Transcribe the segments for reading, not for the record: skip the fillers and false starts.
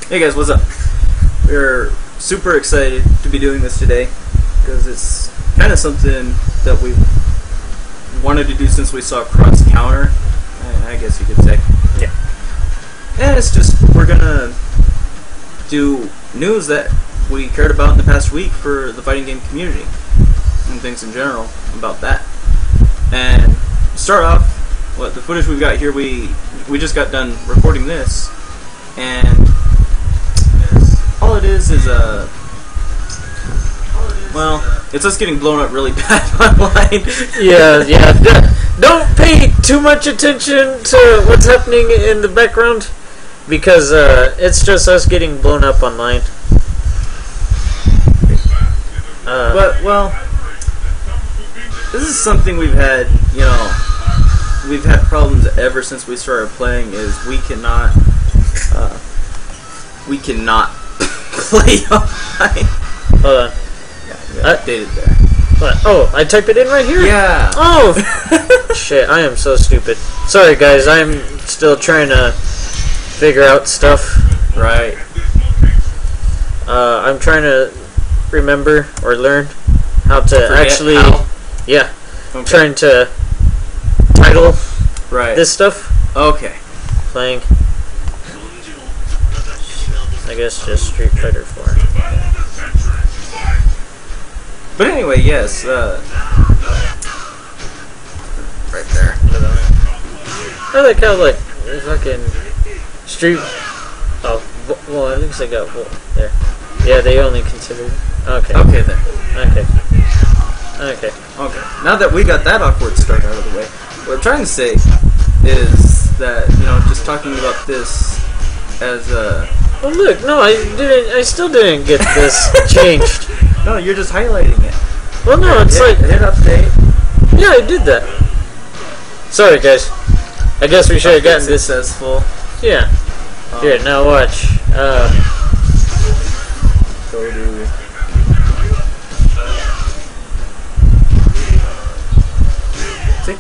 Hey guys, what's up? We're super excited to be doing this today because it's kind of something that we wanted to do since we saw Cross Counter, I guess you could say. Yeah. And it's just, we're gonna do news that we cared about in the past week for the fighting game community and things in general about that. And to start off, the footage we've got here, we just got done recording this, and all it is well, it's us getting blown up really bad online. Yeah. Don't pay too much attention to what's happening in the background, because it's just us getting blown up online. Well, this is something we've had, we've had problems ever since we started playing, is we cannot play online. Hold on. Yeah, updated there. What? Oh, I type it in right here? Yeah. Oh! Shit, I am so stupid. Sorry guys, I'm still trying to figure out stuff. Right. I'm trying to remember or learn how to actually... How? Yeah. Okay. Trying to title this stuff. Okay. Playing. I guess just Street Fighter 4. But anyway, yes, right there. I like how, like, fucking Street... Oh, well, at least I got there. Yeah, they only considered... Okay. Okay, then. Okay. Now that we got that awkward start out of the way, what I'm trying to say is that, just talking about this as a... Well, look, no, I still didn't get this changed. No, you're just highlighting it. Well, no, it's like... Hit update. Yeah, I did that. Sorry, guys. I guess we should have gotten this... Successful. Yeah. Here, now watch. Go to... See?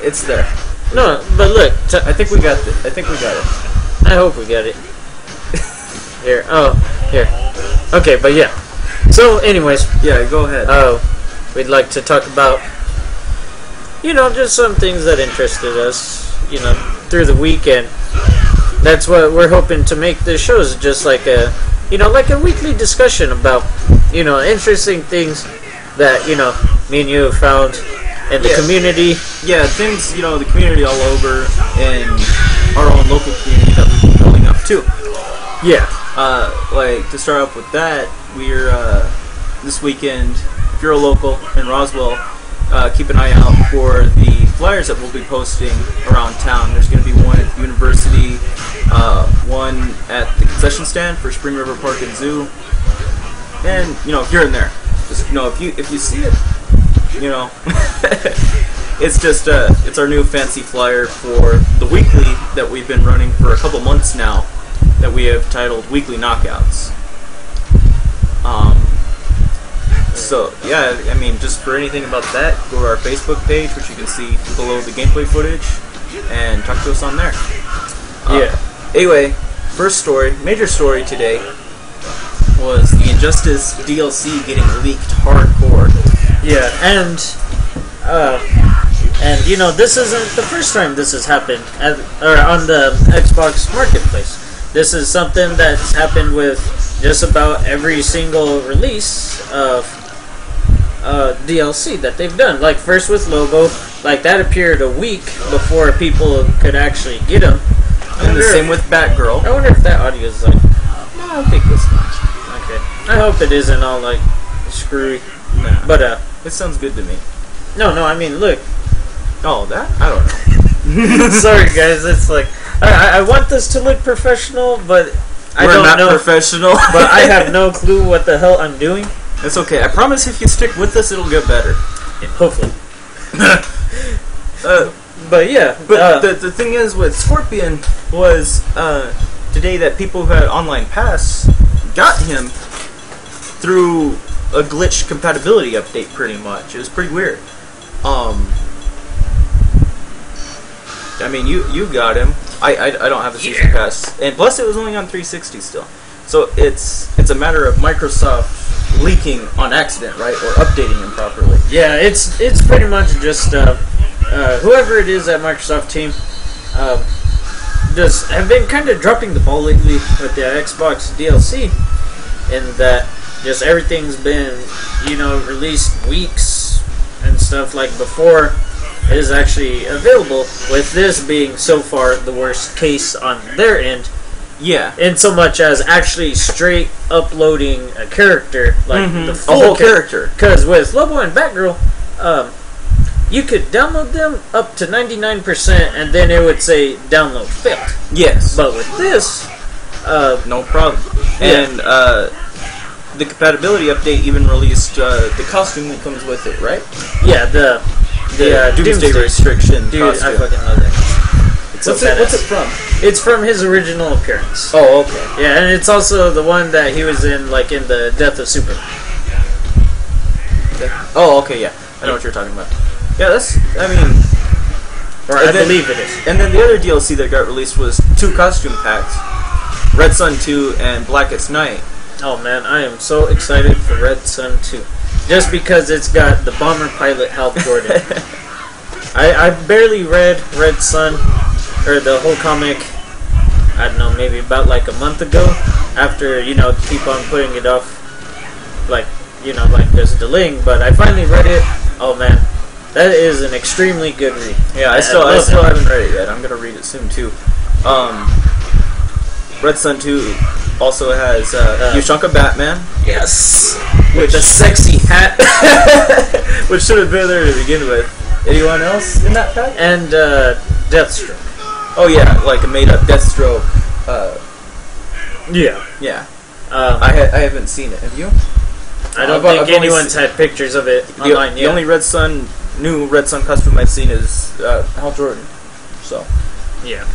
It's there. No, but look. I think we got it. I hope we got it. Here. Oh, here. Okay, but yeah. So, anyways. Yeah, go ahead. We'd like to talk about, just some things that interested us, through the weekend. That's what we're hoping to make this show, is just like a, like a weekly discussion about, interesting things that, me and you have found in the community. Yeah, things, the community all over, and our own local community that we've been building up too. Yeah. Like, to start off with that, we're, this weekend, if you're a local in Roswell, keep an eye out for the flyers that we'll be posting around town. There's going to be one at the university, one at the concession stand for Spring River Park and Zoo, and, if you're in there, just, if you see it, it's just, it's our new fancy flyer for the weekly that we've been running for a couple months now, that we have titled Weekly Knockouts. So, yeah, I mean, just for anything about that, go to our Facebook page, which you can see below the gameplay footage, and talk to us on there. Anyway, first story, major story today, was the Injustice DLC getting leaked hardcore. Yeah, and this isn't the first time this has happened on the Xbox Marketplace. This is something that's happened with just about every single release of DLC that they've done. Like, first with Lobo, like, that appeared a week before people could actually get them. And the same with Batgirl. I wonder if that audio is like... No, I think this much. Okay. I hope it isn't all, like, screwy. Nah. But, it sounds good to me. No, I mean, look. Oh, that? I don't know. Sorry, guys, it's like... I want this to look professional, but I don't know. We're not professional. But I have no clue what the hell I'm doing. It's okay. I promise if you stick with us, it'll get better. Yeah, hopefully. But yeah. But the thing is with Scorpion was today that people who had online pass got him through a glitch compatibility update. Pretty much, it was pretty weird. I mean, you got him. I don't have a season pass, and plus it was only on 360 still. So it's a matter of Microsoft leaking on accident, right, or updating improperly. Yeah, it's pretty much just whoever it is at Microsoft team just have been kind of dropping the ball lately with the Xbox DLC, in that just everything's been, you know, released weeks and stuff like before it is actually available, with this being so far the worst case on their end. Yeah. In so much as actually straight uploading a character, like the full whole character. Because with Lobo and Batgirl, you could download them up to 99%, and then it would say download failed. Yes. But with this, no problem. Yeah. And the compatibility update even released the costume that comes with it, right? yeah, the Doomsday restriction Dude, costume. I fucking love that. It's so badass. What's it from? It's from his original appearance. Oh, okay. Yeah, and it's also the one that he was in, like in the Death of Superman. Oh, okay, yeah. I know what you're talking about. Yeah, that's, I mean... Or I believe it is. And then the other DLC that got released was 2 costume packs. Red Sun 2 and Blackest Night. Oh man, I am so excited for Red Sun 2. Just because it's got the bomber pilot Hal Jordan. I barely read Red Sun, or the whole comic, I don't know, maybe about like a month ago, after, you know, keep on putting it off, like, you know, like just delaying, but I finally read it. Oh man, that is an extremely good read. Yeah, I still haven't read it yet. I'm gonna read it soon too. Red Sun 2 also has Ushanka Batman. Yes! With the sexy hat. Which should have been there to begin with. Anyone else in that pack? And Deathstroke. Oh yeah, like a made up Deathstroke. Yeah. Yeah. I haven't seen it. Have you? I don't think anyone's had pictures of it online yet. The only new Red Sun costume I've seen is Hal Jordan. So. Yeah.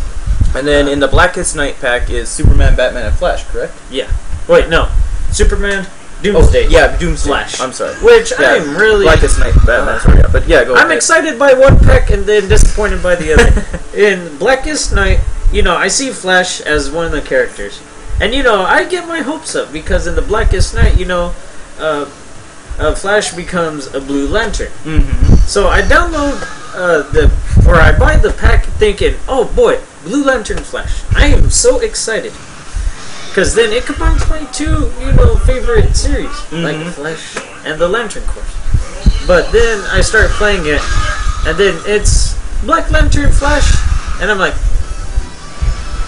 And then in the Blackest Night pack is Superman, Batman, and Flash, correct? Yeah. Wait, no. Superman, Doomsday. Oh, yeah, Doomsday. Flash. I'm sorry. Which I'm really... Blackest Night, Batman, sorry. Yeah, but yeah, go ahead. I'm excited by one pack and then disappointed by the other. In Blackest Night, you know, I see Flash as one of the characters. And, you know, I get my hopes up because in the Blackest Night, you know, Flash becomes a Blue Lantern. Mm-hmm. So I download I buy the pack thinking, oh boy, Blue Lantern Flash. I am so excited. Because then it combines my 2, you know, favorite series, like Flash and the Lantern Corps. But then I start playing it, and then it's Black Lantern Flash, and I'm like,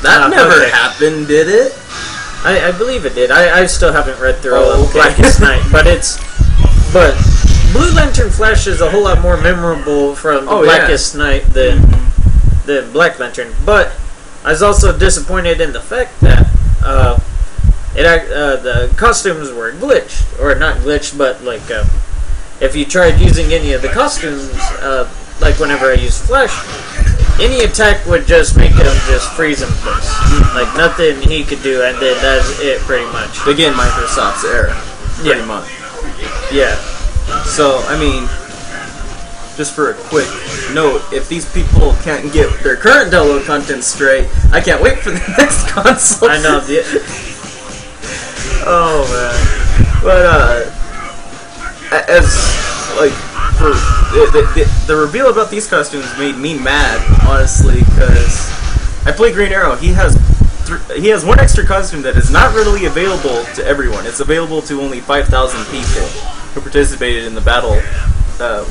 that never happened, did it? I believe it did. I still haven't read through all of okay. Blackest Night, but Blue Lantern Flash is a whole lot more memorable from Blackest Night than Black Lantern. But I was also disappointed in the fact that the costumes were glitched, or not glitched, but like if you tried using any of the costumes, like whenever I used Flash, any attack would just make him just freeze in place. Like nothing he could do, and then that's it pretty much. Again, Microsoft's error, pretty much. Yeah. So, I mean, just for a quick note, if these people can't get their current download content straight, I can't wait for the next console. I know. Oh man. But as like for the reveal about these costumes made me mad, honestly, because I play Green Arrow. He has one extra costume that is not readily available to everyone. It's available to only 5,000 people who participated in the battle. The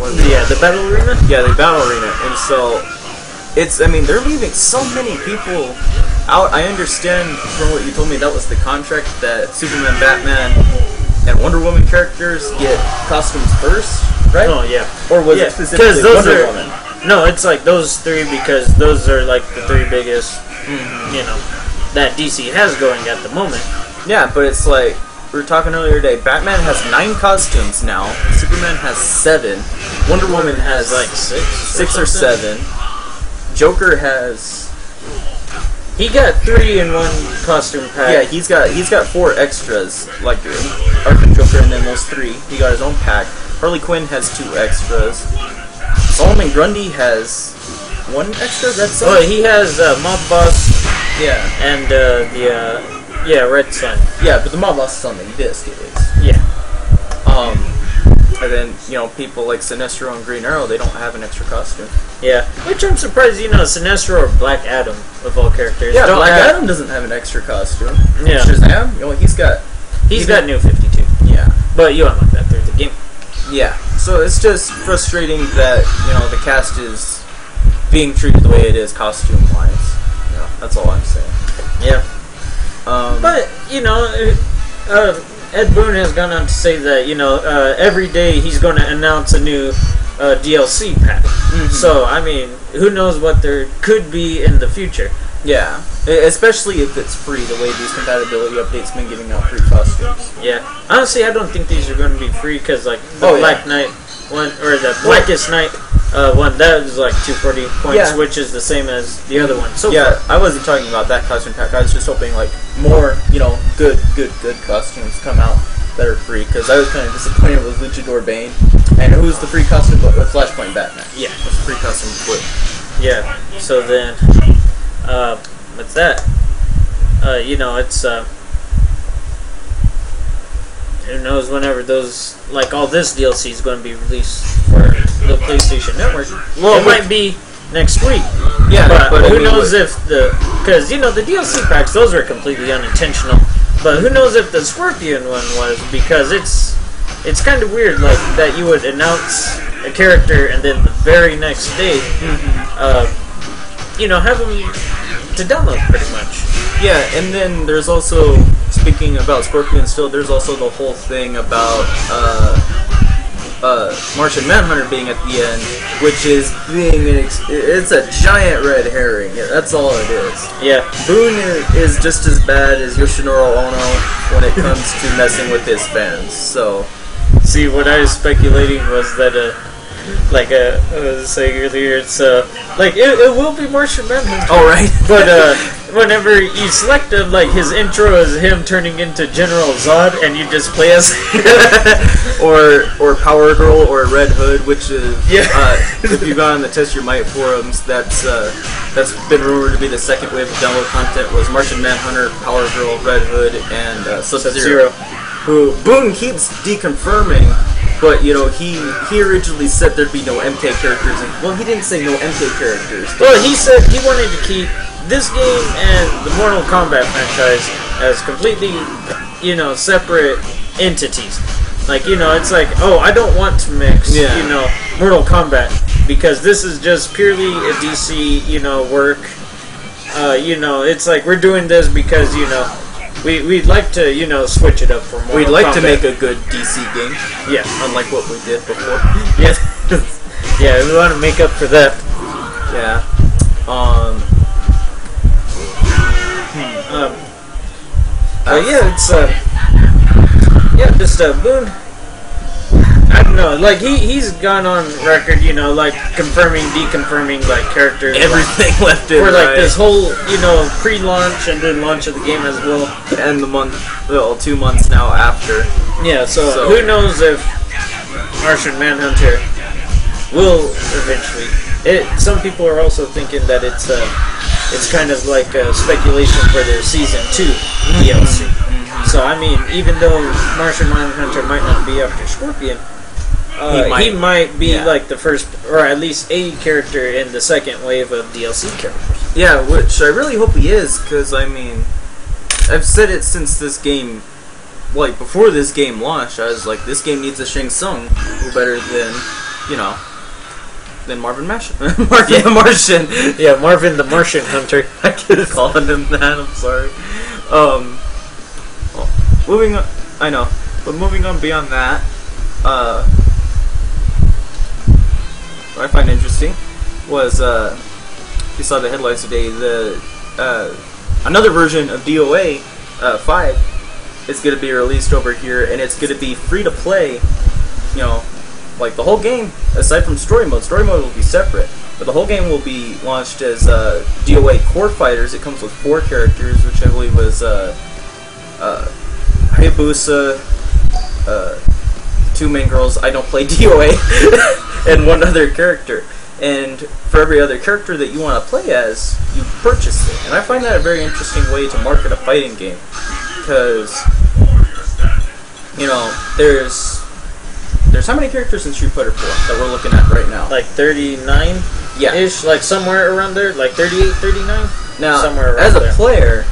battle arena. Yeah, the battle arena, and so it's. I mean, they're leaving so many people out. I understand from what you told me that was the contract that Superman, Batman, and Wonder Woman characters get costumes first, right? Oh yeah. Or was it specifically Wonder Woman? No, it's like those 3 because those are like the 3 biggest, you know, that DC has going at the moment. Yeah, but it's like we were talking earlier today. Batman has 9 costumes now. Superman has 7. Wonder Woman has like 6 or 7. Joker has. He got 3 in one costume pack. Yeah, he's got 4 extras, like Arkham Joker, and then those 3. He got his own pack. Harley Quinn has 2 extras. Solomon Grundy has 1 extra. That's he has Mob Boss. Yeah, and Yeah, Red Sun. Yeah, but the mod loss is on the disc. It is. Yeah. And then people like Sinestro and Green Arrow, they don't have an extra costume. Yeah, which I'm surprised. Sinestro or Black Adam of all characters. Yeah, Black Adam doesn't have an extra costume. Yeah. Shazam, he's got New 52. Yeah. But you unlock that through the game. Yeah. So it's just frustrating that the cast is being treated the way it is costume wise. That's all I'm saying. Yeah. But Ed Boon has gone on to say that every day he's going to announce a new DLC pack. Mm-hmm. So I mean, who knows what there could be in the future? Yeah, especially if it's free. The way these compatibility updates been giving out free costumes. Yeah, honestly, I don't think these are going to be free because like the Black Knight one or the Blackest Night one, that was like 240 points, which is the same as the other one. So yeah, I wasn't talking about that costume pack. I was just hoping like more, good costumes come out that are free, because I was kind of disappointed with Luchador Bane. And who's the free costume with Flashpoint Batman? Yeah, it's a free costume flip. Yeah. So then, what's that? It's who knows whenever those, like, all this DLC is going to be released for the PlayStation Network. Well, it might be next week. Yeah, but who knows if because the DLC packs, those are completely unintentional. But who knows if the Scorpion one was, because it's kind of weird, like, that you would announce a character and then the very next day, have them to download pretty much. Yeah, and then there's also, speaking about Scorpion still, there's also the whole thing about Martian Manhunter being at the end, which is it's a giant red herring. That's all it is. Yeah. Boone is just as bad as Yoshinoro Ono when it comes to messing with his fans. So, see, what I was speculating was that like I was saying earlier, it's like it will be Martian Manhunter. Oh right. But whenever you select him, like his intro is him turning into General Zod, and you just play as or Power Girl or Red Hood, which is if you got on the Test Your Might forums, that's been rumored to be the second wave of download content, was Martian Manhunter, Power Girl, Red Hood, and Sub-Zero, who Boone keeps deconfirming. But, he originally said there'd be no MK characters. Well, he didn't say no MK characters. Well, he said he wanted to keep this game and the Mortal Kombat franchise as completely, separate entities. Like, it's like, oh, I don't want to mix, Mortal Kombat, because this is just purely a DC, work. It's like we're doing this because, We'd like to, switch it up for more. We'd like to make a good DC game. Yeah. Unlike what we did before. Yeah. Yeah, we want to make up for that. Yeah. Just Boone. I don't know, like he's gone on record, like confirming, deconfirming, like characters, everything left in for like this whole, pre-launch and then launch of the game as well, and 2 months now after. Yeah, so who knows if Martian Manhunter will eventually. Some people are also thinking that it's kind of like a speculation for their season 2 DLC. So I mean, even though Martian Manhunter might not be after Scorpion, he might be like the first, or at least a character in the second wave of DLC characters. Yeah, which I really hope he is, because I mean, I've said it since this game, like before this game launched. I was like, this game needs a Shang Tsung who better than, than Marvin the Martian. Yeah, Marvin the Martian Hunter. I could have called him that. I'm sorry. Moving on, I know, but moving on beyond that, what I find interesting was, you saw the headlines today, another version of DOA 5 is going to be released over here, and it's going to be free to play, like the whole game, aside from story mode. Story mode will be separate, but the whole game will be launched as DOA Core Fighters. It comes with 4 characters, which I believe was Hayabusa, 2 main girls, I don't play DOA, and 1 other character. And for every other character that you want to play as, you purchase it. And I find that a very interesting way to market a fighting game. because there's how many characters in Street Fighter 4 that we're looking at right now? Like 39? Yeah. Ish, like somewhere around there, like 38, 39? Now, somewhere around as a there. player,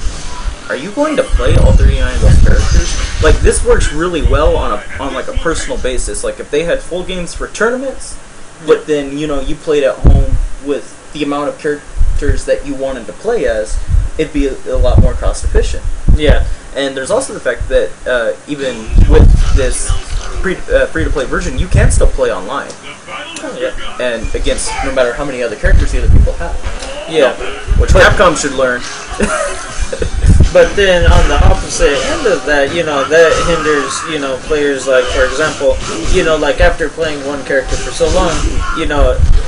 are you going to play all 39 of those characters? Like, this works really well on like a personal basis. Like, if they had full games for tournaments, but then, you played at home with the amount of characters that you wanted to play as, it'd be a lot more cost efficient. Yeah. And there's also the fact that even with this free-to-play version, you can still play online. Oh, yeah. And against no matter how many other characters the other people have. Yeah. Which Capcom should learn. But then on the opposite end of that, that hinders, players, like, for example, like after playing one character for so long,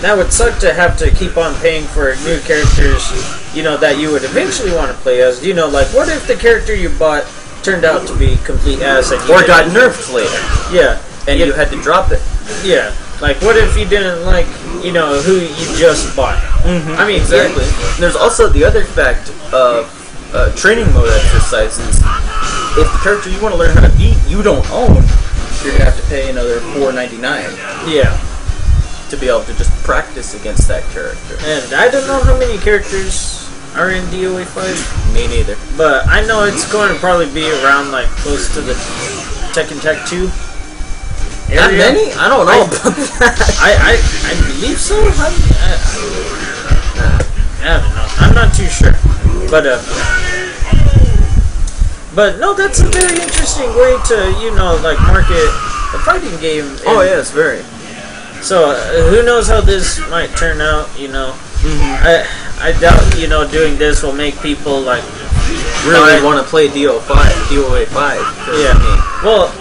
that would suck to have to keep on paying for new characters, that you would eventually want to play as. Like, what if the character you bought turned out to be complete ass and or got nerfed later? Yeah. And you had to drop it. Yeah. Like, what if you didn't like, who you just bought? Mm-hmm. I mean, exactly. There's also the other fact of training mode exercises. If the character you want to learn how to beat you don't own, you're gonna have to pay another $4.99. Yeah. To be able to just practice against that character. And I don't know how many characters are in DOA 5. Me neither. But I know it's going to probably be around like close to the Tekken Tech 2 area. That many? I don't know about that. I believe so. I don't know. I'm not too sure. But no, that's a very interesting way to, like, market a fighting game. Oh, yes, very. So, who knows how this might turn out, Mm-hmm. I doubt, doing this will make people, like, really want to play DOA 5. Yeah. Well,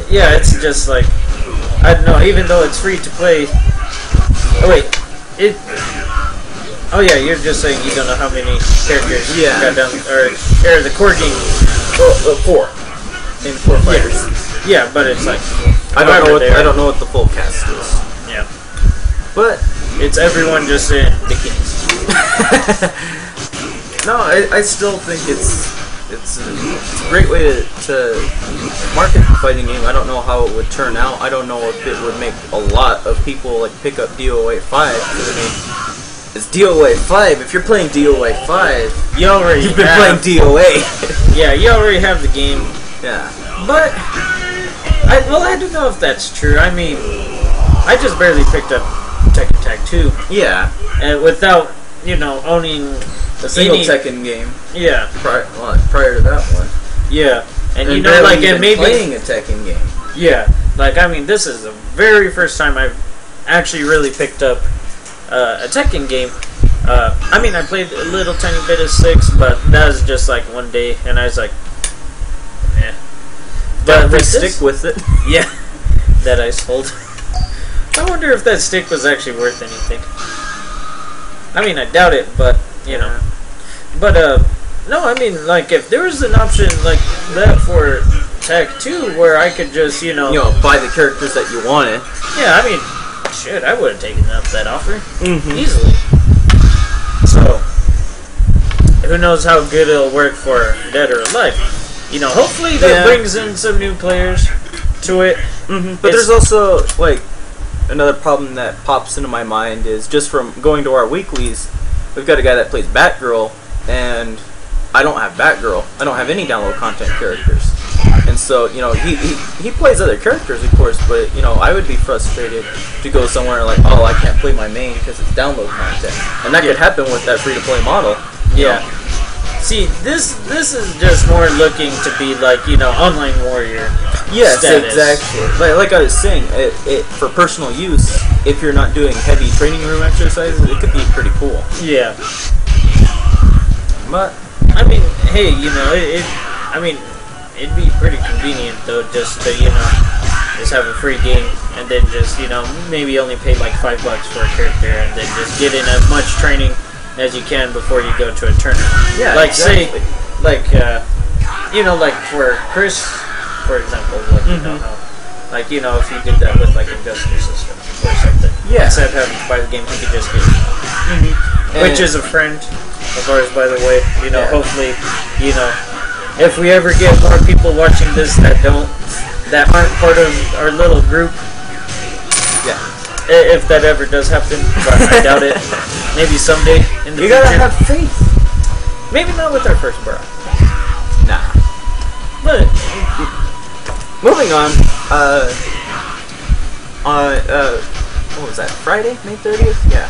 yeah, it's just like, I don't know, even though it's free to play. Oh, wait. Oh, yeah, you're just saying you don't know how many characters you got down, or the core game. 4. In 4 fighters. Yeah, but it's like, I don't know what the full cast is. Yeah. But it's everyone just in bikinis. No, I still think it's a great way to market the fighting game. I don't know how it would turn out. I don't know if it would make a lot of people like pick up DOA 5. Because, I mean, it's DOA 5. If you're playing DOA 5, you've been playing DOA. Yeah, you already have the game. Yeah. But I don't know if that's true. I mean, I just barely picked up Tekken Tag 2. Yeah. And without, owning a single Tekken game. Yeah. Prior to that one. Yeah. And it may be playing a Tekken game. Yeah. Like, I mean, this is the very first time I've actually really picked up a Tekken game. I mean, I played a little tiny bit of 6, but that was just like one day, and I was like, eh. But we stick with it. Yeah. That I sold. I wonder if that stick was actually worth anything. I mean, I doubt it, but, But, no, I mean, like, if there was an option like that for Tech 2 where I could just, buy the characters that you wanted. Yeah, I mean, shit, I would have taken up that offer. Mm-hmm. Easily. So, who knows how good it'll work for Dead or Alive. Hopefully that brings in some new players to it. Mm-hmm. But there's also, like, another problem that pops into my mind is just from going to our weeklies, we've got a guy that plays Batgirl, and I don't have Batgirl. I don't have any download content characters. And so, he plays other characters, of course, but, I would be frustrated to go somewhere like, oh, I can't play my main because it's download content. And that could happen with that free-to-play model. Yeah. See, this is just more looking to be like, online warrior. Yes, status. exactly. Like I was saying, it for personal use, if you're not doing heavy training room exercises, it could be pretty cool. Yeah. But I mean, hey, it'd be pretty convenient though, just to just have a free game and then just maybe only pay like $5 for a character and then just get in as much training as you can before you go to a tournament. Yeah, like exactly. say, like like for Chris, for example, like if you did that with like a justice system or something. Yeah. Instead of having to buy the game, he could just get it. Which is a friend of ours, by the way. Hopefully, if we ever get more people watching this that aren't part of our little group, Yeah. if that ever does happen, but I doubt it. Maybe someday in the You future. gotta have faith. Maybe not with our first bro. Nah. But Moving on. What was that? Friday, May 30th? Yeah.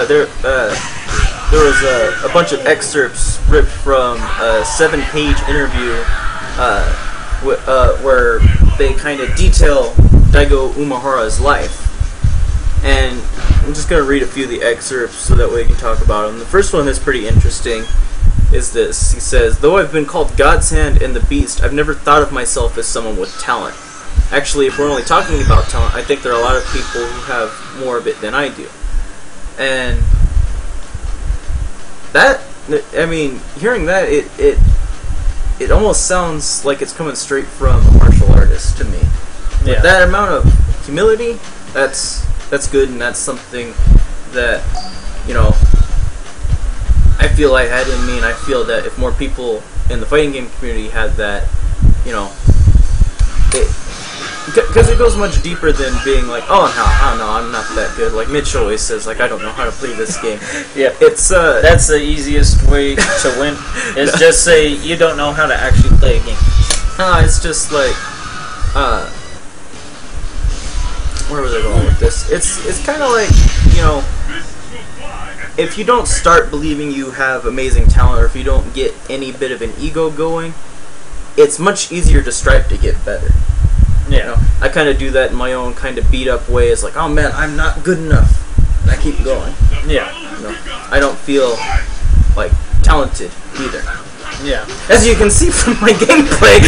There was a bunch of excerpts ripped from a 7-page interview where they kind of detail Daigo Umehara's life. And I'm just going to read a few of the excerpts so that way we can talk about them. The first one that's pretty interesting is this. He says, "Though I've been called God's Hand and the Beast, I've never thought of myself as someone with talent. Actually, if we're only talking about talent, I think there are a lot of people who have more of it than I do." And that, I mean, hearing that, it almost sounds like it's coming straight from a martial artist to me. Yeah. With that amount of humility, that's good, and that's something that, you know, I feel I had in me, and I feel that if more people in the fighting game community had that, you know, because it goes much deeper than being like, oh no, I'm not that good. Like Mitch always says, like, I don't know how to play this game. Yeah, it's that's the easiest way to win. Is just say you don't know how to actually play a game. It's just like, where was I going with this? It's kind of like, you know, if you don't start believing you have amazing talent, or if you don't get any bit of an ego going, it's much easier to strive to get better. Yeah. You know, I kind of do that in my own kind of beat up way. It's like, oh man, I'm not good enough, and I keep going. Yeah. You know, I don't feel like talented either. Yeah. As you can see from my gameplay.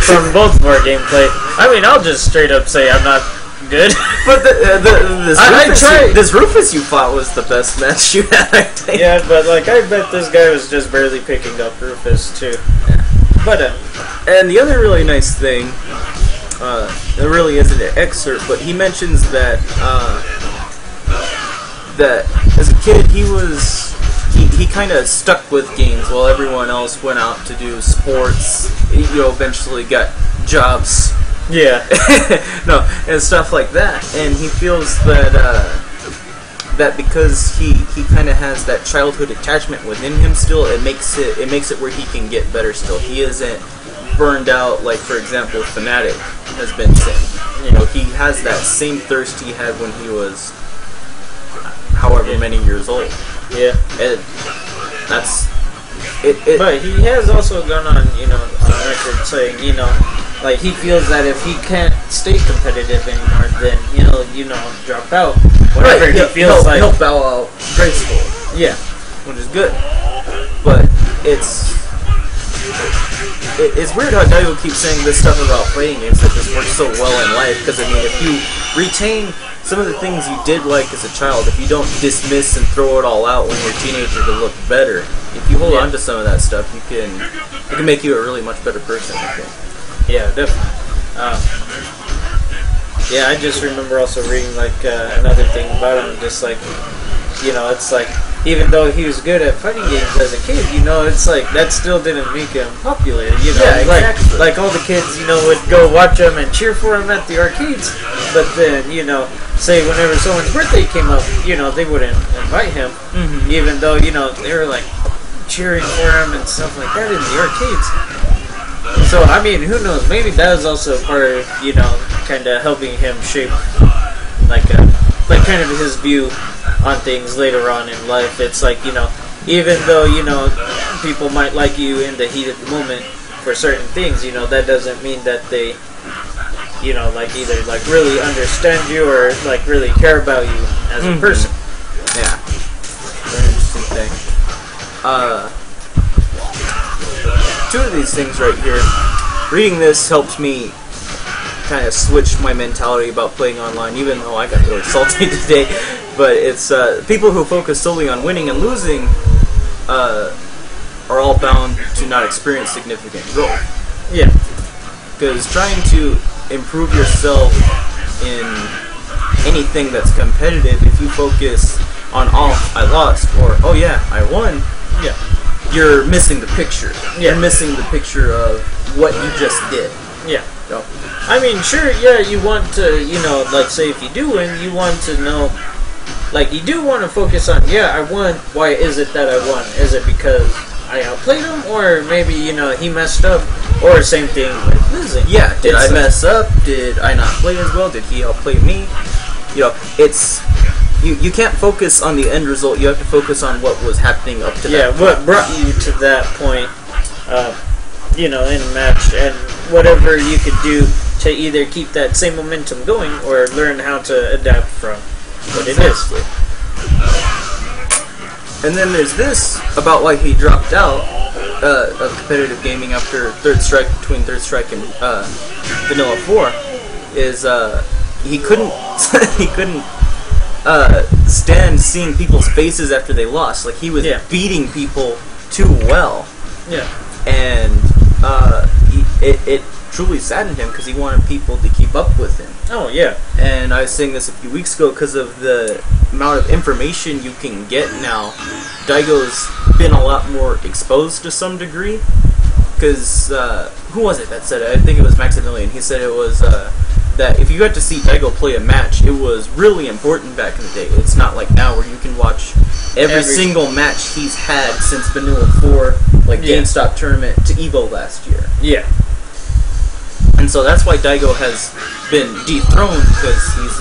From both of our gameplay. I mean, I'll just straight up say I'm not good. But this Rufus you fought was the best match you had, I think. Yeah, but like I bet this guy was just barely picking up Rufus too. But and the other really nice thing, it really isn't an excerpt, but he mentions that that as a kid he kind of stuck with games while everyone else went out to do sports. You know, eventually got jobs. yeah. No, and stuff like that. And he feels that that because he kind of has that childhood attachment within him still, it makes it where he can get better still. He isn't burned out like, for example, Fnatic has been saying. You know, he has that same thirst he had when he was however many years old. Yeah. And that's it. But he has also gone on, you know, on record saying, you know, like he feels that if he can't stay competitive anymore, then you know, drop out. Whatever right, he feels like. He'll bow out gracefully. Yeah. Which is good. But it's weird how Daigo keeps saying this stuff about fighting games that just works so well in life. Because I mean, if you retain some of the things you did like as a child, if you don't dismiss and throw it all out when you're a teenager to look better, if you hold on to some of that stuff, it can make you a really much better person, I think. Yeah, definitely. Yeah, I just remember also reading like another thing about him, just like, you know, it's like even though he was good at fighting games as a kid, you know, it's like that still didn't make him popular. You know, yeah, exactly. like all the kids, you know, would go watch him and cheer for him at the arcades, but then, you know, say whenever someone's birthday came up, you know, they wouldn't invite him, even though, you know, they were like cheering for him and stuff like that in the arcades. So, I mean, who knows? Maybe that was also part of, you know, kind of helping him shape, like kind of his view on things later on in life. It's like, you know, even though, you know, people might like you in the heat of the moment for certain things, you know, that doesn't mean that they, you know, like either like really understand you or like really care about you as a person. Yeah. Very interesting thing. Two of these things right here. Reading this helps me kind of switch my mentality about playing online, even though I got really salty today. But it's people who focus solely on winning and losing are all bound to not experience significant growth. Yeah. Because trying to improve yourself in anything that's competitive, if you focus on, oh, I lost, or, oh yeah, I won, Yeah. you're missing the picture. Yeah. You're missing the picture of what you just did. Yeah. So, I mean, sure, yeah, you want to, like, say if you do win, you want to know, like, you do want to focus on, yeah, I won, why is it that I won? Is it because I outplayed him, or maybe, he messed up, or same thing with losing? yeah, did I mess up? Did I not play as well? Did he outplay me? It's... You can't focus on the end result. You have to focus on what was happening up to that point. Yeah, what brought you to that point, in a match, and whatever you could do to either keep that same momentum going or learn how to adapt from what it is. And then there's this about why he dropped out of competitive gaming after between Third Strike and Vanilla 4 is he couldn't he couldn't stand seeing people's faces after they lost. Like, he was beating people too well. Yeah. And it truly saddened him because he wanted people to keep up with him. Oh, yeah. And I was saying this a few weeks ago, because of the amount of information you can get now, Daigo's been a lot more exposed to some degree. Because, who was it that said it? I think it was Maximilian. He said it was, that if you got to see Daigo play a match, it was really important back in the day. It's not like now where you can watch every single match he's had since Vanilla 4, like GameStop tournament to EVO last year. Yeah. And so that's why Daigo has been dethroned, because he's,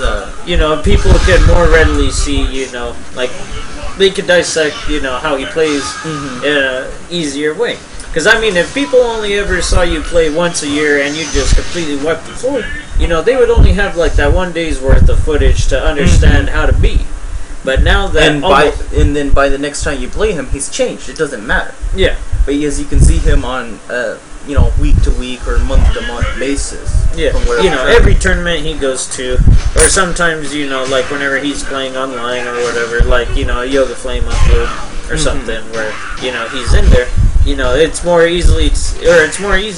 people can more readily see, like, they could dissect, how he plays in an easier way. Because, I mean, if people only ever saw you play once a year and you just completely wiped the floor, they would only have, like, that one day's worth of footage to understand how to beat. But now that... And then by the next time you play him, he's changed. It doesn't matter. Yeah. But as you can see him on, week to week or month to month basis. Yeah. Every tournament he goes to, or sometimes, like whenever he's playing online or whatever, like, a Yoga Flame upload or something where, he's in there. It's more easy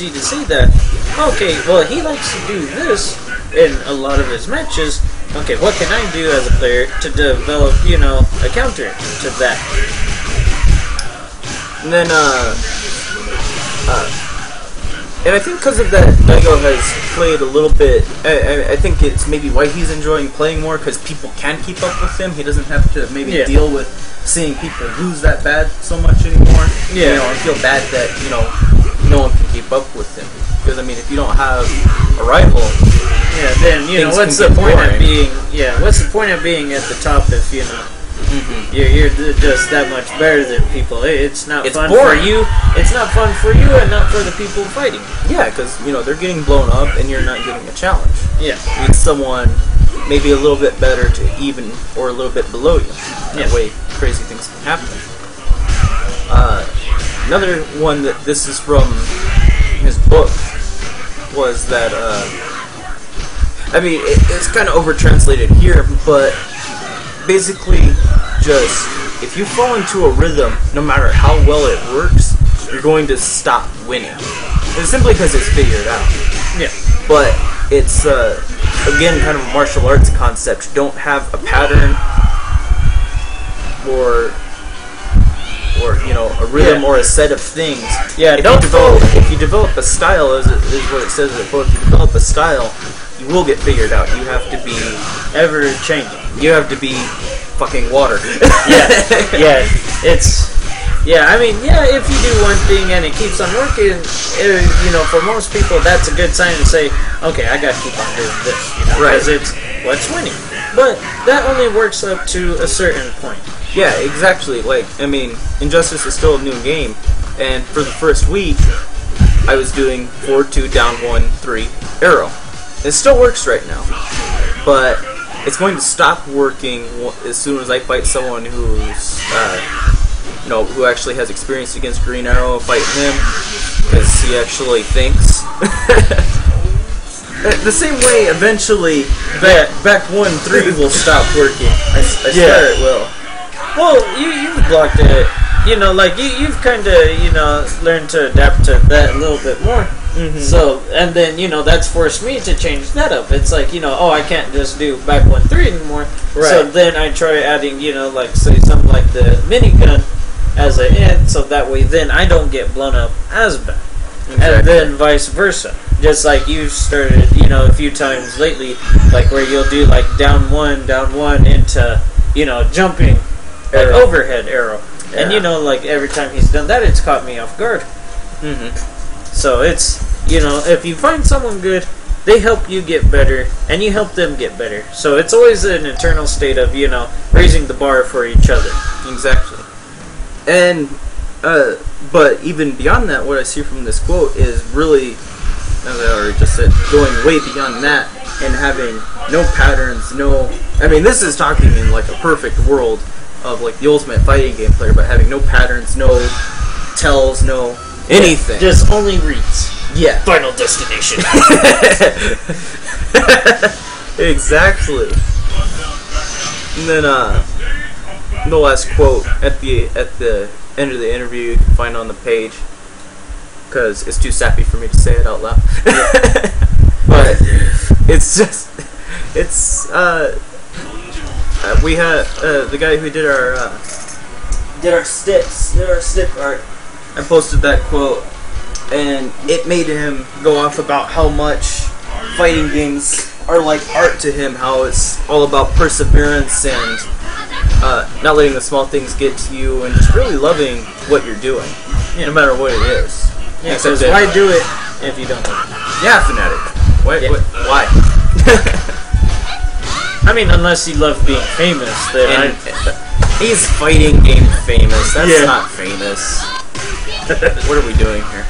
to see that, okay, well, he likes to do this in a lot of his matches. Okay, what can I do as a player to develop, a counter to that? And then, and I think because of that, Daigo has played a little bit. I think it's maybe why he's enjoying playing more, because people can keep up with him. He doesn't have to maybe deal with seeing people lose that bad so much anymore. Yeah. And feel bad that no one can keep up with him. Because I mean, if you don't have a rival, then what's the point of being? Yeah, what's the point of being at the top if you're just that much better than people? It's not fun for you. It's not fun for you, and not for the people fighting. Yeah, because they're getting blown up, and you're not getting a challenge. Yeah, you need someone maybe a little bit better to even, or a little bit below you. That way, crazy things can happen. Another one that this is from his book was that I mean, it's kind of over translated here, but basically, just if you fall into a rhythm, no matter how well it works, you're going to stop winning. It's simply because it's figured out. Yeah. But it's again kind of a martial arts concept. Don't have a pattern or a rhythm or a set of things. Yeah. If you develop a style, is what it says in the book. If you develop a style, you will get figured out. You have to be ever changing. You have to be fucking water. Yeah. I mean, if you do one thing and it keeps on working, for most people that's a good sign to say, okay, I gotta keep on doing this. Because it's what's winning. But that only works up to a certain point. Yeah, exactly. Like, I mean, Injustice is still a new game, and for the first week, I was doing 4-2, down 1, 3, arrow. It still works right now, but it's going to stop working as soon as I fight someone who's, who actually has experience against Green Arrow. Fight him, because he actually thinks. The same way, eventually, back 1-3 will stop working. I swear it will. Well, you've blocked it. You've kind of, learned to adapt to that a little bit more. So, and then, that's forced me to change that up. It's like, I can't just do back 1-3 anymore. Right. So then I try adding, say something like the minigun, as an end, so that way then I don't get blown up as bad. Exactly. And then vice versa. Just like you've started, you know, a few times lately, like where you'll do like down one into, you know, jumping, like overhead arrow. Yeah. And you know, like every time he's done that, it's caught me off guard. Mm-hmm. So it's, you know, if you find someone good, they help you get better, and you help them get better. So it's always an eternal state of, you know, raising the bar for each other. Exactly. And, but even beyond that, what I see from this quote is really, as I already just said, going way beyond that and having no patterns, I mean, this is talking in like a perfect world of like the ultimate fighting game player, but having no patterns, no tells, no anything. Yeah, just only reads. Yeah. Final destination. Exactly. And then the last quote at the end of the interview you can find on the page, because it's too sappy for me to say it out loud. But it's just we had the guy who did our stick art. I posted that quote, and it made him go off about how much fighting games are like art to him, how it's all about perseverance and not letting the small things get to you, and just really loving what you're doing, no matter what it is. Yeah, because why do it if you don't love it? Yeah, fanatic. Why? I mean, unless you love being famous, then he's fighting game famous. That's not famous. What are we doing here?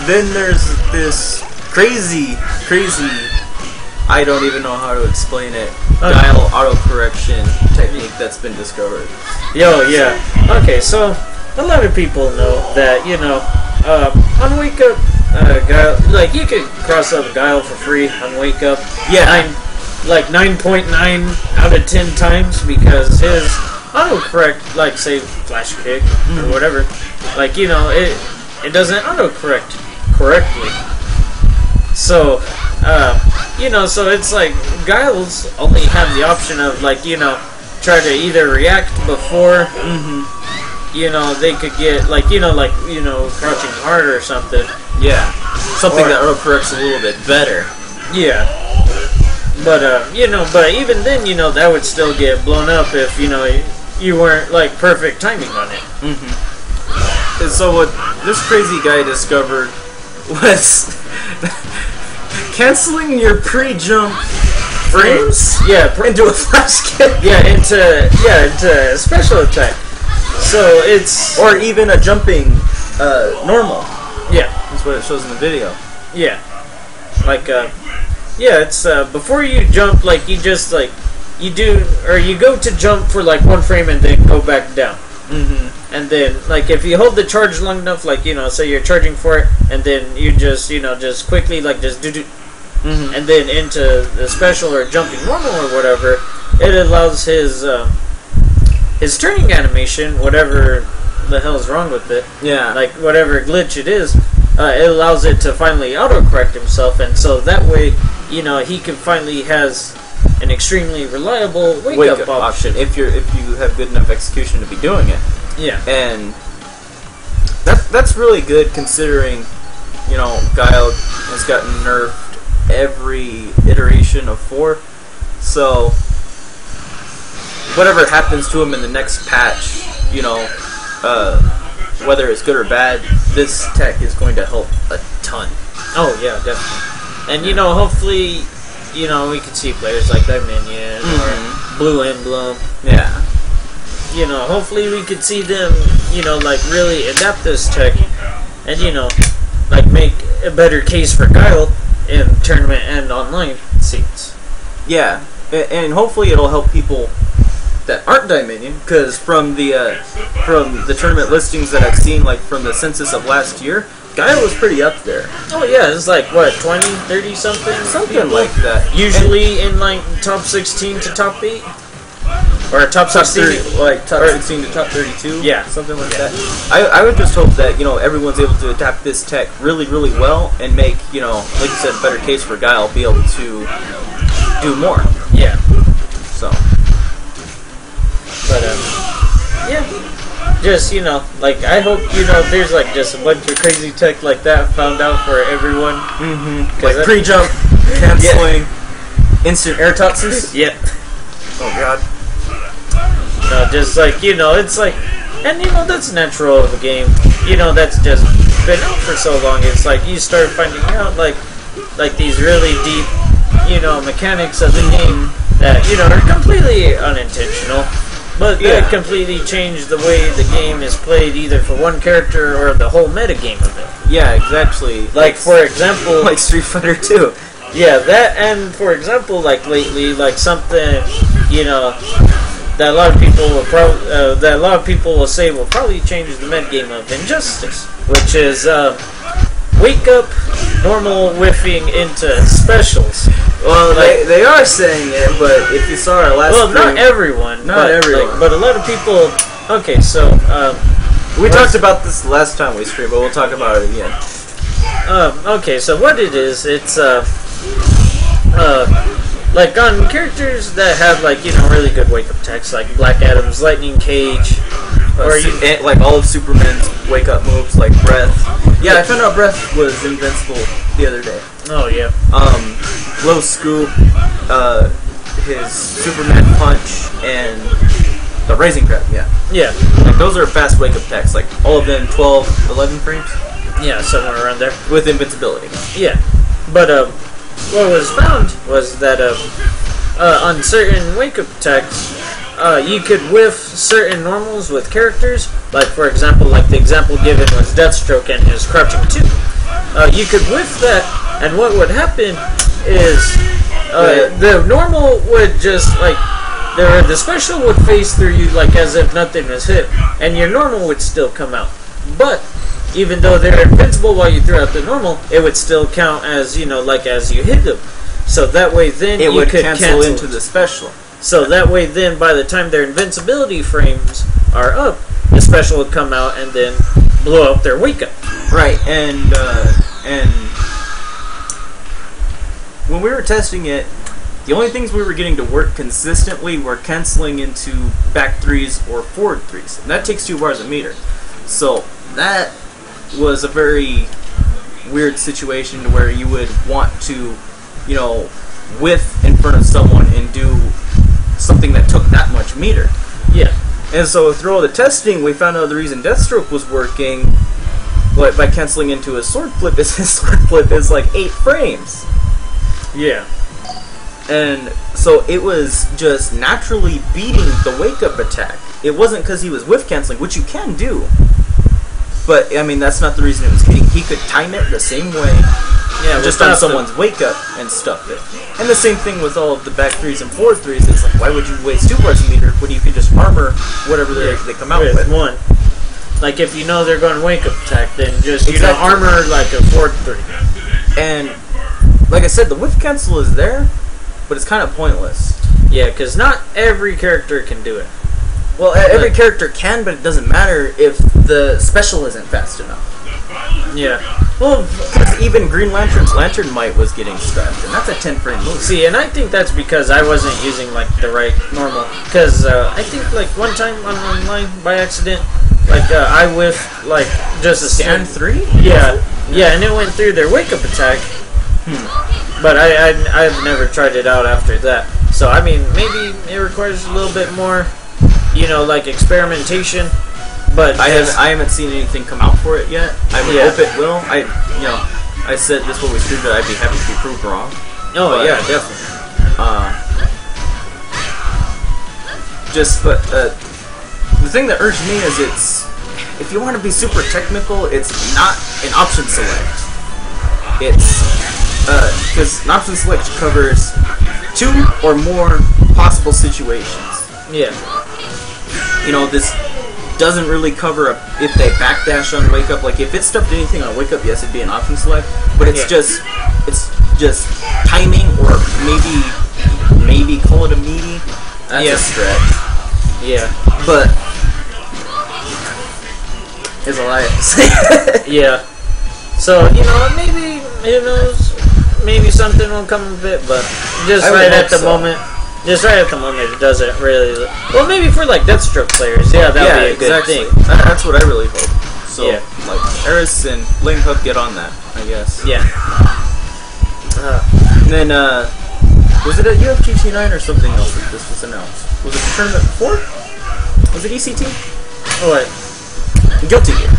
Then there's this crazy, I don't even know how to explain it, dial autocorrection technique that's been discovered. Okay, so a lot of people know that, you know, on Wake Up, Guile, like you could cross up Guile for free on Wake Up. Yeah. 9.9 out of 10 times, because his autocorrect, like say flash kick or whatever, like, you know, it doesn't autocorrect correctly. So, you know, so it's like Guiles only have the option of, like, you know, try to either react before, you know, they could get, like, you know, crouching hard or something. Yeah. Something that autocorrects a little bit better. Yeah. But, you know, but even then, you know, that would still get blown up if, you know, you weren't, like, perfect timing on it. And so what this crazy guy discovered was canceling your pre-jump frames? Yeah, into a flash kick? Yeah, into a special attack. So it's... Or even a jumping normal. Yeah. That's what it shows in the video. Yeah. Like, yeah, it's, before you jump, like, you just, like, you go to jump for, like, one frame and then go back down. And then, like, if you hold the charge long enough, like, you know, say you're charging for it, and then you just, you know, just quickly, like, just do, and then into the special or jumping normal or whatever, it allows his turning animation, whatever the hell's wrong with it, like, whatever glitch it is, it allows it to finally autocorrect himself, and so that way, you know, he can finally has an extremely reliable wake up option if you have good enough execution to be doing it. Yeah. And that's really good, considering, you know, Guile has gotten nerfed every iteration of 4. So whatever happens to him in the next patch, you know, whether it's good or bad, this tech is going to help a ton. Oh yeah, definitely. And you know, hopefully, you know, we could see players like Dominion or Blue Emblem. Yeah. You know, hopefully we could see them, you know, like really adapt this tech and, you know, like make a better case for Guile in tournament and online scenes. Yeah, and hopefully it'll help people that aren't Dominion, because from the tournament listings that I've seen, like from the census of last year, Guile was pretty up there. Oh yeah, it's like, what, 20, 30 something? Something people? Like that. Usually in like top 16 to top 8? Or top 16? Like top 16 to top 32? Yeah. Something like that. I would just hope that, you know, everyone's able to adapt this tech really, really well and make, you know, like you said, better case for Guile, be able to do more. Yeah. So, but yeah, just like I hope there's like just a bunch of crazy tech like that found out for everyone. Like pre-jump, canceling, instant air tutsis. Yeah. Oh god. No, just like it's like, and that's natural of a game. That's just been out for so long. It's like you start finding out like these really deep, mechanics of the game that are completely unintentional, but that completely change the way the game is played, either for one character or the whole meta game of it. Yeah, exactly. Like for example, like Street Fighter 2. Yeah, that, and for example, like lately, like something that a lot of people will say will probably change the meta game of Injustice, which is wake up normal whiffing into specials. Well, they are saying it, but if you saw our last stream, not everyone. Not everyone. But a lot of people... Okay, so... we talked about this last time we streamed, but we'll talk about it again. Okay, so what it is, it's... like on characters that have really good wake up text, like Black Adam's Lightning Cage, or like all of Superman's wake up moves, like Breath. Yeah, I found out Breath was invincible the other day. Oh yeah. Low Scoop, his Superman punch, and the Raising Crab. Yeah. Like those are fast wake up texts. Like all of them 12, 11 frames. Yeah, somewhere around there. With invincibility. Yeah, but what was found was that on certain wake-up texts, you could whiff certain normals with characters. Like, for example, like the example given was Deathstroke and his Crouching 2. You could whiff that, and what would happen is the normal would just, the special would phase through you like as if nothing was hit, and your normal would still come out. But even though they're invincible while you throw out the normal, it would still count as, as you hit them. So that way then it you would could cancel into the special. So that way then by the time their invincibility frames are up, the special would come out and then blow up their wake up. Right, and when we were testing it, the only things we were getting to work consistently were canceling into back threes or forward threes. And that takes 2 bars a meter. So that was a very weird situation to where you would want to, whiff in front of someone and do something that took that much meter. Yeah. And so through all the testing, we found out the reason Deathstroke was working by canceling into a sword flip is his sword flip is like 8 frames. Yeah. And so it was just naturally beating the wake-up attack. It wasn't because he was whiff canceling, which you can do. But, I mean, that's not the reason it was hitting. He could time it the same way, just on someone's wake-up and stuff it. And the same thing with all of the back threes and forward threes. It's like, why would you waste 2 bars a meter when you could just armor whatever they come out with? One. Like, if you know they're going to wake-up attack, then just, armor like a forward three. And, like I said, the whiff cancel is there, but it's kind of pointless. Yeah, because not every character can do it. Well, every character can, but it doesn't matter if the special isn't fast enough. Yeah. Well, even Green Lantern's Lantern Might was getting stuck, and that's a 10-frame movie. See, and I think that's because I wasn't using, the right normal. Because I think, one time online, by accident, I whiffed, just a Stand 3? Yeah. Yeah, and it went through their wake-up attack. But I've never tried it out after that. So, I mean, maybe it requires a little bit more, experimentation. But I haven't seen anything come out for it yet. I would hope it will. I said this when we streamed it, I'd be happy to be proved wrong. Oh, but, yeah, definitely. The thing that urged me is if you want to be super technical, it's not an option select. It's because an option select covers 2 or more possible situations. Yeah. This doesn't really cover if they backdash on wake up. Like if it stuffed anything on wake up, yes, it'd be an option select. But it's just timing, or maybe call it a meaty. That's a stretch. Yeah. But is all I have to say. Yeah. So maybe who knows? Maybe something will come of it, but just right at the moment, Just right at the moment, it doesn't really. Well, maybe for like Deathstroke players, yeah, that would be a good thing. That's what I really hope. So, Yeah. like, Eris and Link Hub get on that, I guess. Yeah. And then, was it at UFGT 9 or something else that this was announced? Was it the tournament before? Was it ECT? What? Guilty Gear.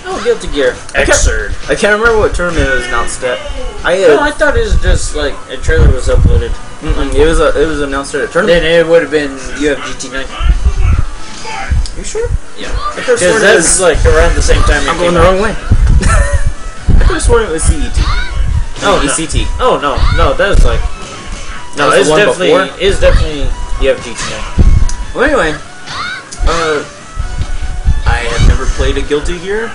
Oh, Guilty Gear. I can't remember what tournament it was announced at. No, I thought it was just like a trailer was uploaded. It was announced at a tournament. Then it would have been UFGT 9. You sure? Yeah. Because that's like around the same time. I'm going the wrong way. I could have sworn it was CET. Oh, ECT. Oh no, that was like. No, That was it's the one definitely before? it's definitely UFGT 9. Well, anyway, I have never played a Guilty Gear.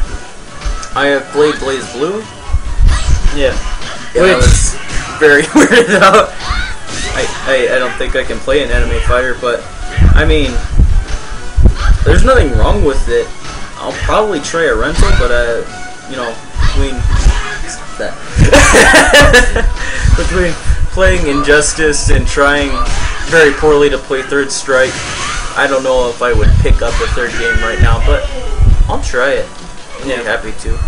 I have played Blaze Blue. Yeah. I was very weirded out. I don't think I can play an anime fighter, but I mean, there's nothing wrong with it. I'll probably try a rental, but you know, between between playing Injustice and trying very poorly to play Third Strike, I don't know if I would pick up a third game right now, but I'll try it. I'd be happy to.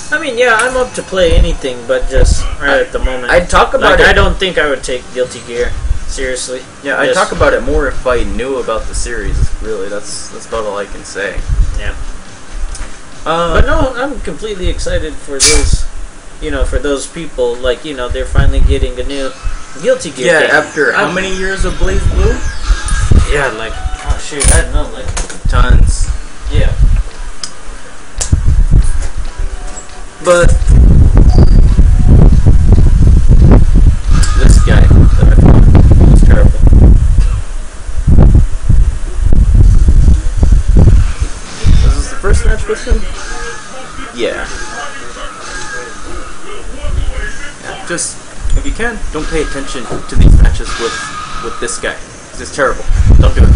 I mean, yeah, I'm up to play anything, but just right at the moment. I'd talk about it. I don't think I would take Guilty Gear seriously. Yeah, I'd talk about it more if I knew about the series. Really, that's about all I can say. Yeah. But no, I'm completely excited for those. You know, for those people, like, you know, they're finally getting a new Guilty Gear. Yeah, game. after how many years of Blaze Blue? Yeah, like, oh shoot, I don't know, like Tons. Yeah. But this guy that I fought was terrible. Was this the first match with him? Yeah. Just, if you can, don't pay attention to these matches with this guy. It's terrible. Don't do it.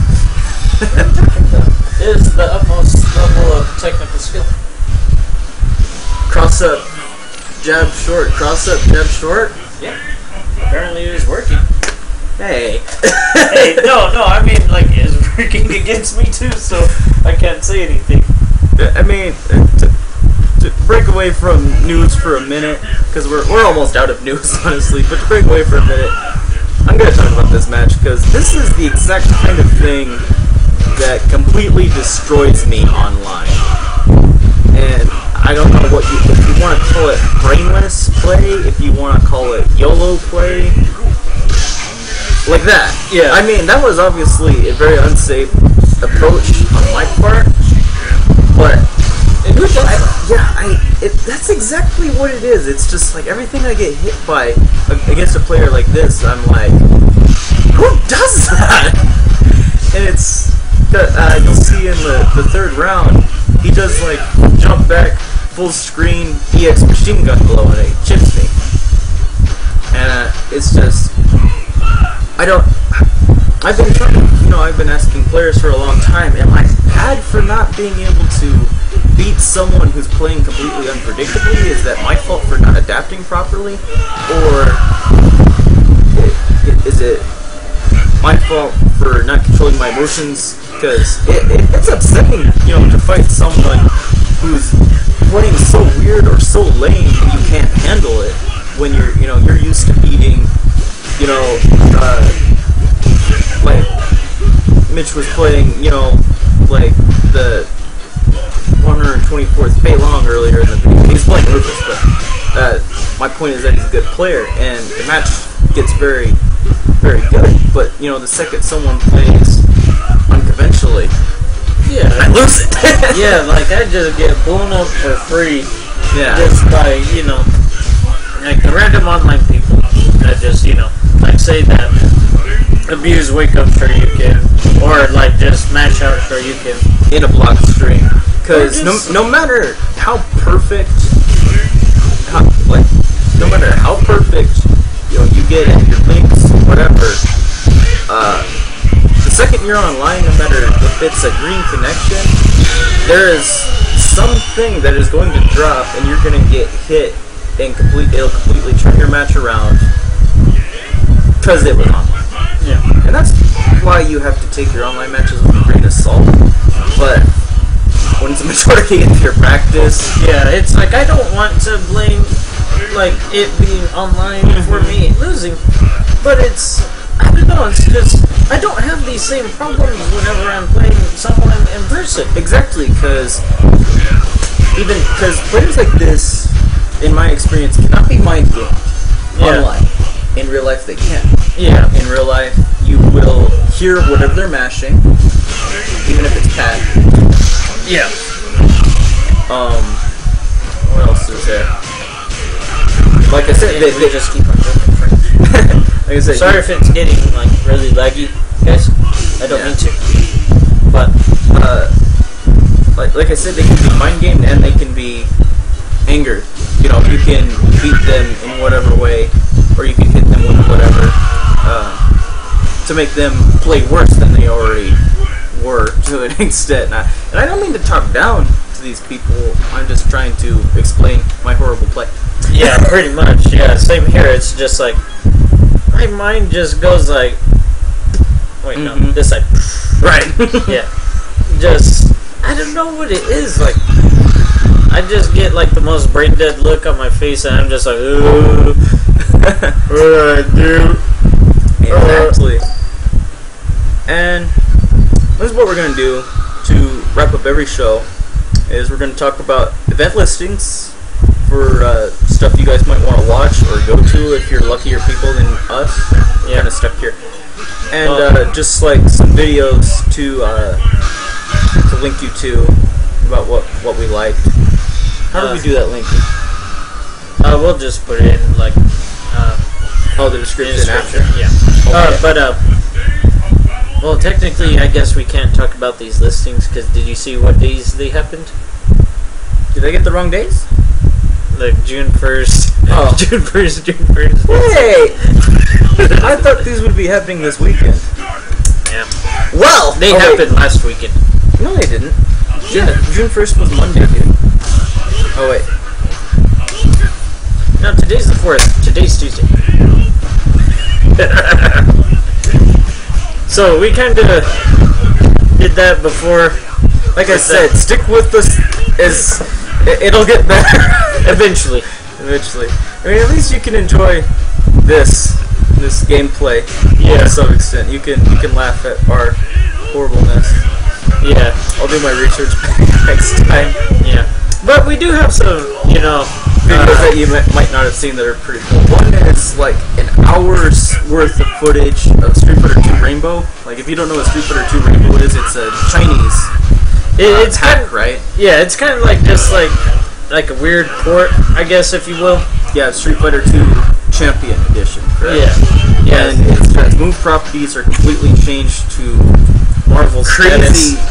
It is the utmost level of technical skill. Cross up, jab short, cross up, jab short. Yeah. Apparently it is working. Hey. Hey, no, I mean, like, it's working against me too, so I can't say anything. I mean, to break away from news for a minute, because we're almost out of news, honestly, but to break away for a minute, I'm going to talk about this match, because this is the exact kind of thing that completely destroys me online. And I don't know what if you want to call it brainless play, if you want to call it YOLO play, like that. Yeah. I mean, that was obviously a very unsafe approach on my part, but Who does that? that's exactly what it is. It's just like everything I get hit by against a player like this, I'm like, who does that? And it's you'll see in the third round, he does like jump back, full screen, EX machine gun blow, and it chips me. And it's just, I've been trying, I've been asking players for a long time, am I bad for not being able to beat someone who's playing completely unpredictably? Is that my fault for not adapting properly? Or is it my fault for not controlling my emotions? Because it's upsetting, to fight someone who's playing so weird or so lame and you can't handle it when you're used to beating, like Mitch was playing, like the 124th Pei Long earlier in the video. He's playing Rufus, but my point is that he's a good player, and the match gets very, very good. But the second someone plays unconventionally, I lose it. Yeah, like I just get blown up for free. Yeah. Just by like the random online people that just like say that abuse wake up Shoryuken or like just mash out Shoryuken in a block stream. Because no matter how perfect, no matter how perfect you get at your links, whatever, the second you're online, no matter if it's a green connection, there is something that is going to drop, and you're going to get hit, and it'll completely turn your match around because it was online. Yeah. And that's why you have to take your online matches with a grain of salt. But when it's a majority of your practice, yeah, it's like I don't want to blame like it being online for me losing, but it's, I don't know, it's just I don't have these same problems whenever I'm playing someone in person. exactly, because players like this, in my experience, cannot be mind gamed online. In real life, they can. Yeah. In real life, you will hear whatever they're mashing, even if it's cat. Yeah. What else is there? Like I said, they just keep on going. like I said, sorry if it's getting like really laggy, guys. I don't mean to. But like I said, they can be mind gamed and they can be angered. You know, you can beat them in whatever way, or you can hit them with whatever to make them play worse than they already were to an extent. And I don't mean to talk down to these people. I'm just trying to explain my horrible play. yeah, pretty much. Yeah, same here. It's just like my mind just goes like, wait, no, this side. Right. Yeah. Just, I don't know what it is. Like, I just get like the most brain dead look on my face, and I'm just like, ooh, what do I do? Exactly. And this is what we're going to do to wrap up every show, is we're going to talk about event listings for stuff you guys might want to watch or go to if you're luckier people than us. We're kind of stuck here. And just like some videos to link you to about what we liked. How do we do that linking? We'll just put it in like The description after. Yeah. Okay. Well, technically, I guess we can't talk about these listings because did you see what days they happened? Did I get the wrong days? Like June 1st. Oh. June 1st, June 1st. Hey! I thought these would be happening this weekend. Yeah. Well! They happened last weekend. No, they didn't. Yeah. June 1st was Monday, dude. Oh, wait. No, today's the 4th. Today's Tuesday. So, we kind of did that before. Like I said, stick with this. It'll get better. Eventually. Eventually. I mean, at least you can enjoy this gameplay to some extent. You can laugh at our horribleness. Yeah. I'll do my research next time. Yeah. But we do have some, videos that you might not have seen that are pretty cool. One is like an hour's worth of footage of Street Fighter 2 Rainbow. Like, if you don't know what Street Fighter 2 Rainbow is, it's a Chinese it's hack, kind of, right? Yeah, it's kind of like just like a weird port, I guess, if you will. Yeah, Street Fighter 2 Champion Edition, correct? Yeah. And its move properties are completely changed to Marvel crazy status.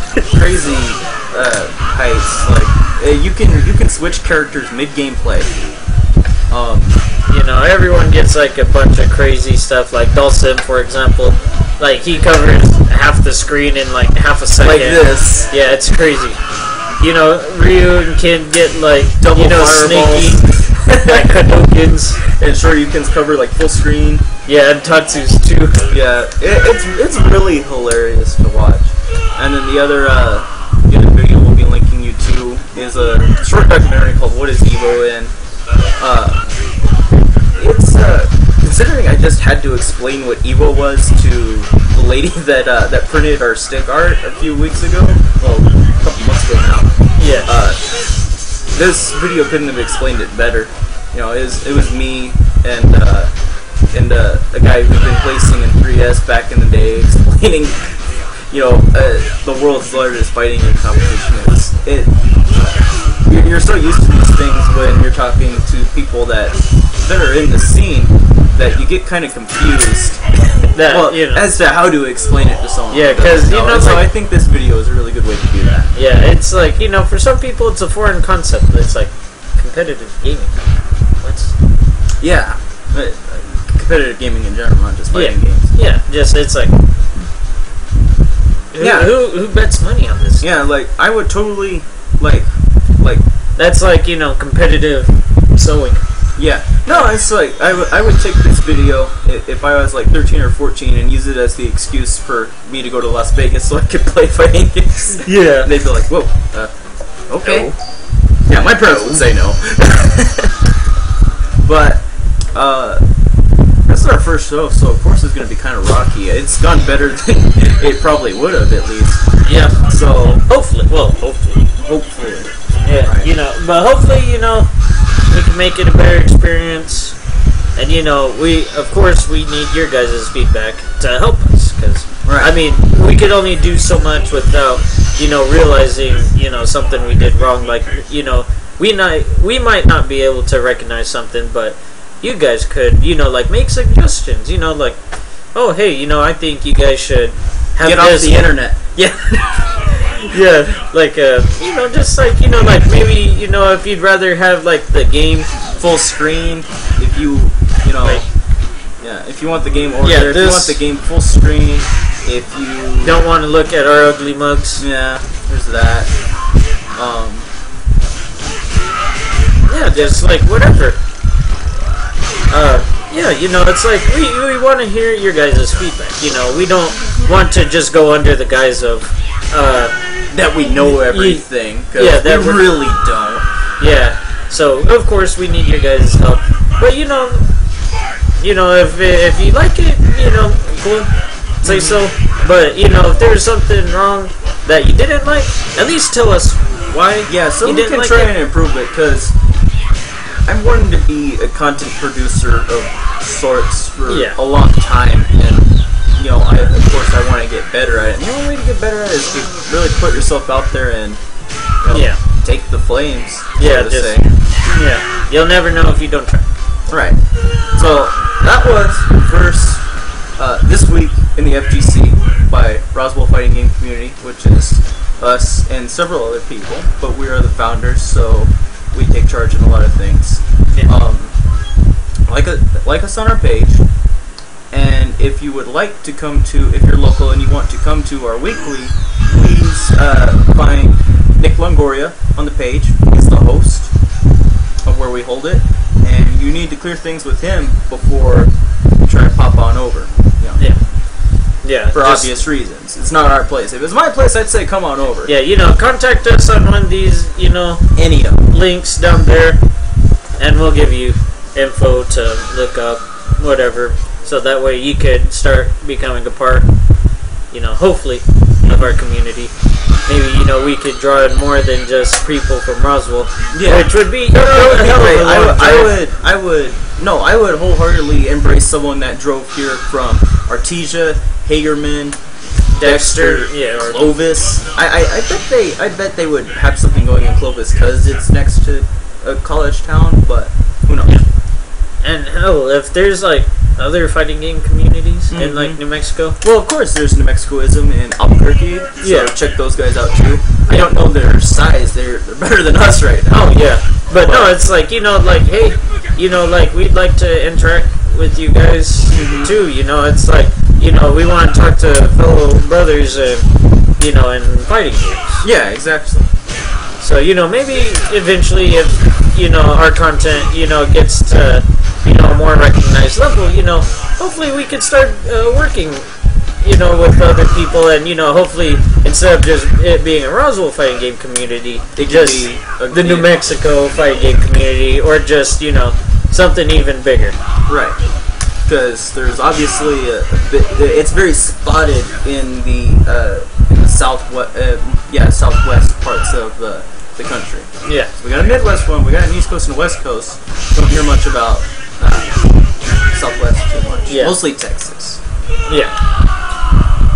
heights. Like, you can switch characters mid-gameplay. Everyone gets like a bunch of crazy stuff. Like Dulcim, for example, like he covers half the screen in like half a second. Like this. Yeah, it's crazy. Ryu can get like Double sneaky like Hadokens. And Shoryukens cover like full screen. Yeah, and Tatsu's too. Yeah, it's really hilarious to watch. And then the other video we'll be linking you to is a short documentary called "What Is Evo?" And it's considering I just had to explain what Evo was to the lady that printed our stick art a few weeks ago. Well, a couple months ago now. Yeah. This video couldn't have explained it better. It was me and a guy who'd been placing in 3S back in the day, explaining, the world's largest fighting game competition. You're so used to these things when you're talking to people that are in the scene that you get kind of confused. As to how to explain it to someone. Yeah, because so I think this video is a really good way to do that. Yeah, it's like for some people it's a foreign concept. It's like competitive gaming. Yeah, competitive gaming in general, not just fighting games. Yeah, it's like who bets money on this? Yeah, like I would totally like that's like competitive sewing. Yeah. No, it's like I would take this video if I was like 13 or 14 and use it as the excuse for me to go to Las Vegas so I could play fighting games. Yeah. And they'd be like, whoa, okay. No. Yeah, my parents would say no. But this is our first show, so of course it's going to be kind of rocky. It's gone better than it probably would have, at least. Yeah. So Hopefully. Yeah. Right. You know, but hopefully, you know, we can make it a better experience. And you know, of course we need your guys' feedback to help us, because Right. I mean, we could only do so much without, you know, realizing, you know, something we did wrong. Like, you know, we might not be able to recognize something, but you guys could, you know, like make suggestions. You know, like, oh hey, you know, I think you guys should have get this. off the internet. Yeah. Yeah, like, you know, just like, you know, like maybe, you know, if you'd rather have like the game Full screen, if you know, Like, yeah, if you want the game order, Yeah, if you want the game full screen, if you don't want to look at our ugly mugs. yeah, there's that. Yeah, just like whatever. Yeah, you know, it's like we want to hear your guys' feedback. You know, we don't want to just go under the guise of that we know everything, because yeah, that we really don't. yeah. So of course we need your guys' help. But you know, if you like it, you know, cool, say so. But you know, if there's something wrong that you didn't like, at least tell us why. Yeah, so you we didn't can like try it. and improve it, because I'm wanting to be a content producer of sorts for Yeah. a long time, and you know, of course I want to get better at it. And the only way to get better at it is to really put yourself out there and Yeah. take the flames. Yeah, so to just- say. Yeah, you'll never know if you don't try. Right. So that was first this week in the FGC by Roswell Fighting Game Community, which is us and several other people, but we are the founders, so we take charge in a lot of things. Yeah. Like us on our page, and if you would like to come to, if you're local and you want to come to our weekly, please find Nick Longoria on the page. He's the host of where we hold it, and you need to clear things with him before you try to pop on over. You know, Yeah. Yeah. for just- obvious reasons. It's not our place. If it was my place, I'd say come on over. Yeah, you know, contact us on one of these, you know, Any of them. links down there, and we'll give you info to look up, whatever, so that way you could start becoming a part, you know, hopefully, of our community. Maybe, you know, we could draw in more than just people from Roswell, Yeah. which would be, you That know, would a be hell of great. a long drive. I would wholeheartedly embrace someone that drove here from Artesia, Hagerman, Dexter, yeah, or Clovis. I bet they would have something going in Clovis because it's next to a college town, but who knows? and hell, if there's like other fighting game communities in like New Mexico, Well, of course, there's New Mexicoism in Albuquerque, so Yeah. check those guys out too. I don't know their size; they're better than us right now. oh yeah, but no, it's like, you know, like, hey, you know, like, we'd like to interact with you guys too. You know, it's like, you know, we want to talk to fellow brothers, you know, in fighting games. Yeah, exactly. So, you know, maybe eventually, if, you know, our content, you know, gets to, you know, a more recognized level, you know, hopefully we could start working, you know, with other people, and, you know, hopefully instead of just it being a Roswell fighting game community, It could just be the New Mexico fighting game community, or just, you know, something even bigger. Right. Because there's obviously a bit. It's very spotted in the southwest parts of the country. Yeah. So we got a Midwest one, we got an East Coast and a West Coast. Don't hear much about Southwest too much. Yeah. Mostly Texas. Yeah.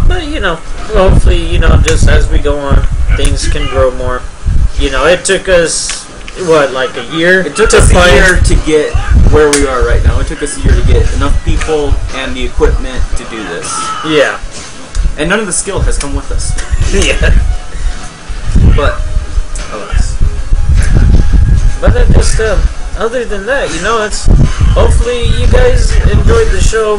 But, you know, hopefully, you know, just as we go on, things can grow more. You know, it took us, what, like a year? It took us a year to get where we are right now. It took us a year to get enough people and the equipment to do this. Yeah. And none of the skill has come with us. Yeah. But, alas. But just, other than that, you know, it's, hopefully you guys enjoyed the show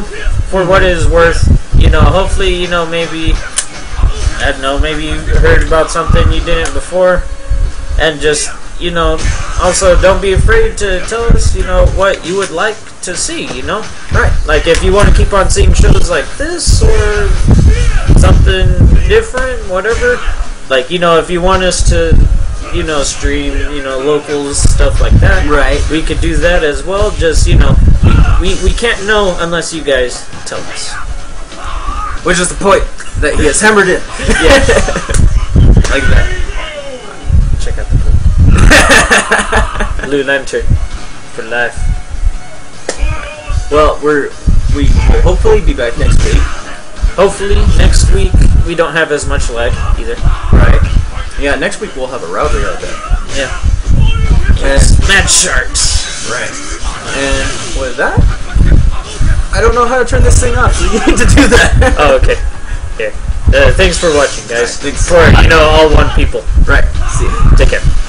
for what it is worth. You know, hopefully, you know, maybe, I don't know, maybe you heard about something you didn't before, and just, you know, also don't be afraid to tell us, you know, what you would like to see, you know? Right. Like, if you want to keep on seeing shows like this or something different, whatever. Like, you know, if you want us to, you know, stream, you know, locals, stuff like that. Right. We could do that as well. Just, you know, we can't know unless you guys tell us. Which is the point that he has hammered in. Yeah. Like that. Check out the blue lantern for life. Well, we will hopefully be back next week. Hopefully next week we don't have as much lag either. Right. Yeah, next week we'll have a router, I bet. Yeah. And Mad Sharks. right. And with that, I don't know how to turn this thing off, so you need to do that. Oh, okay. Here. Thanks for watching, guys. Thanks. For, you know, all one people. Right. See you. Take care.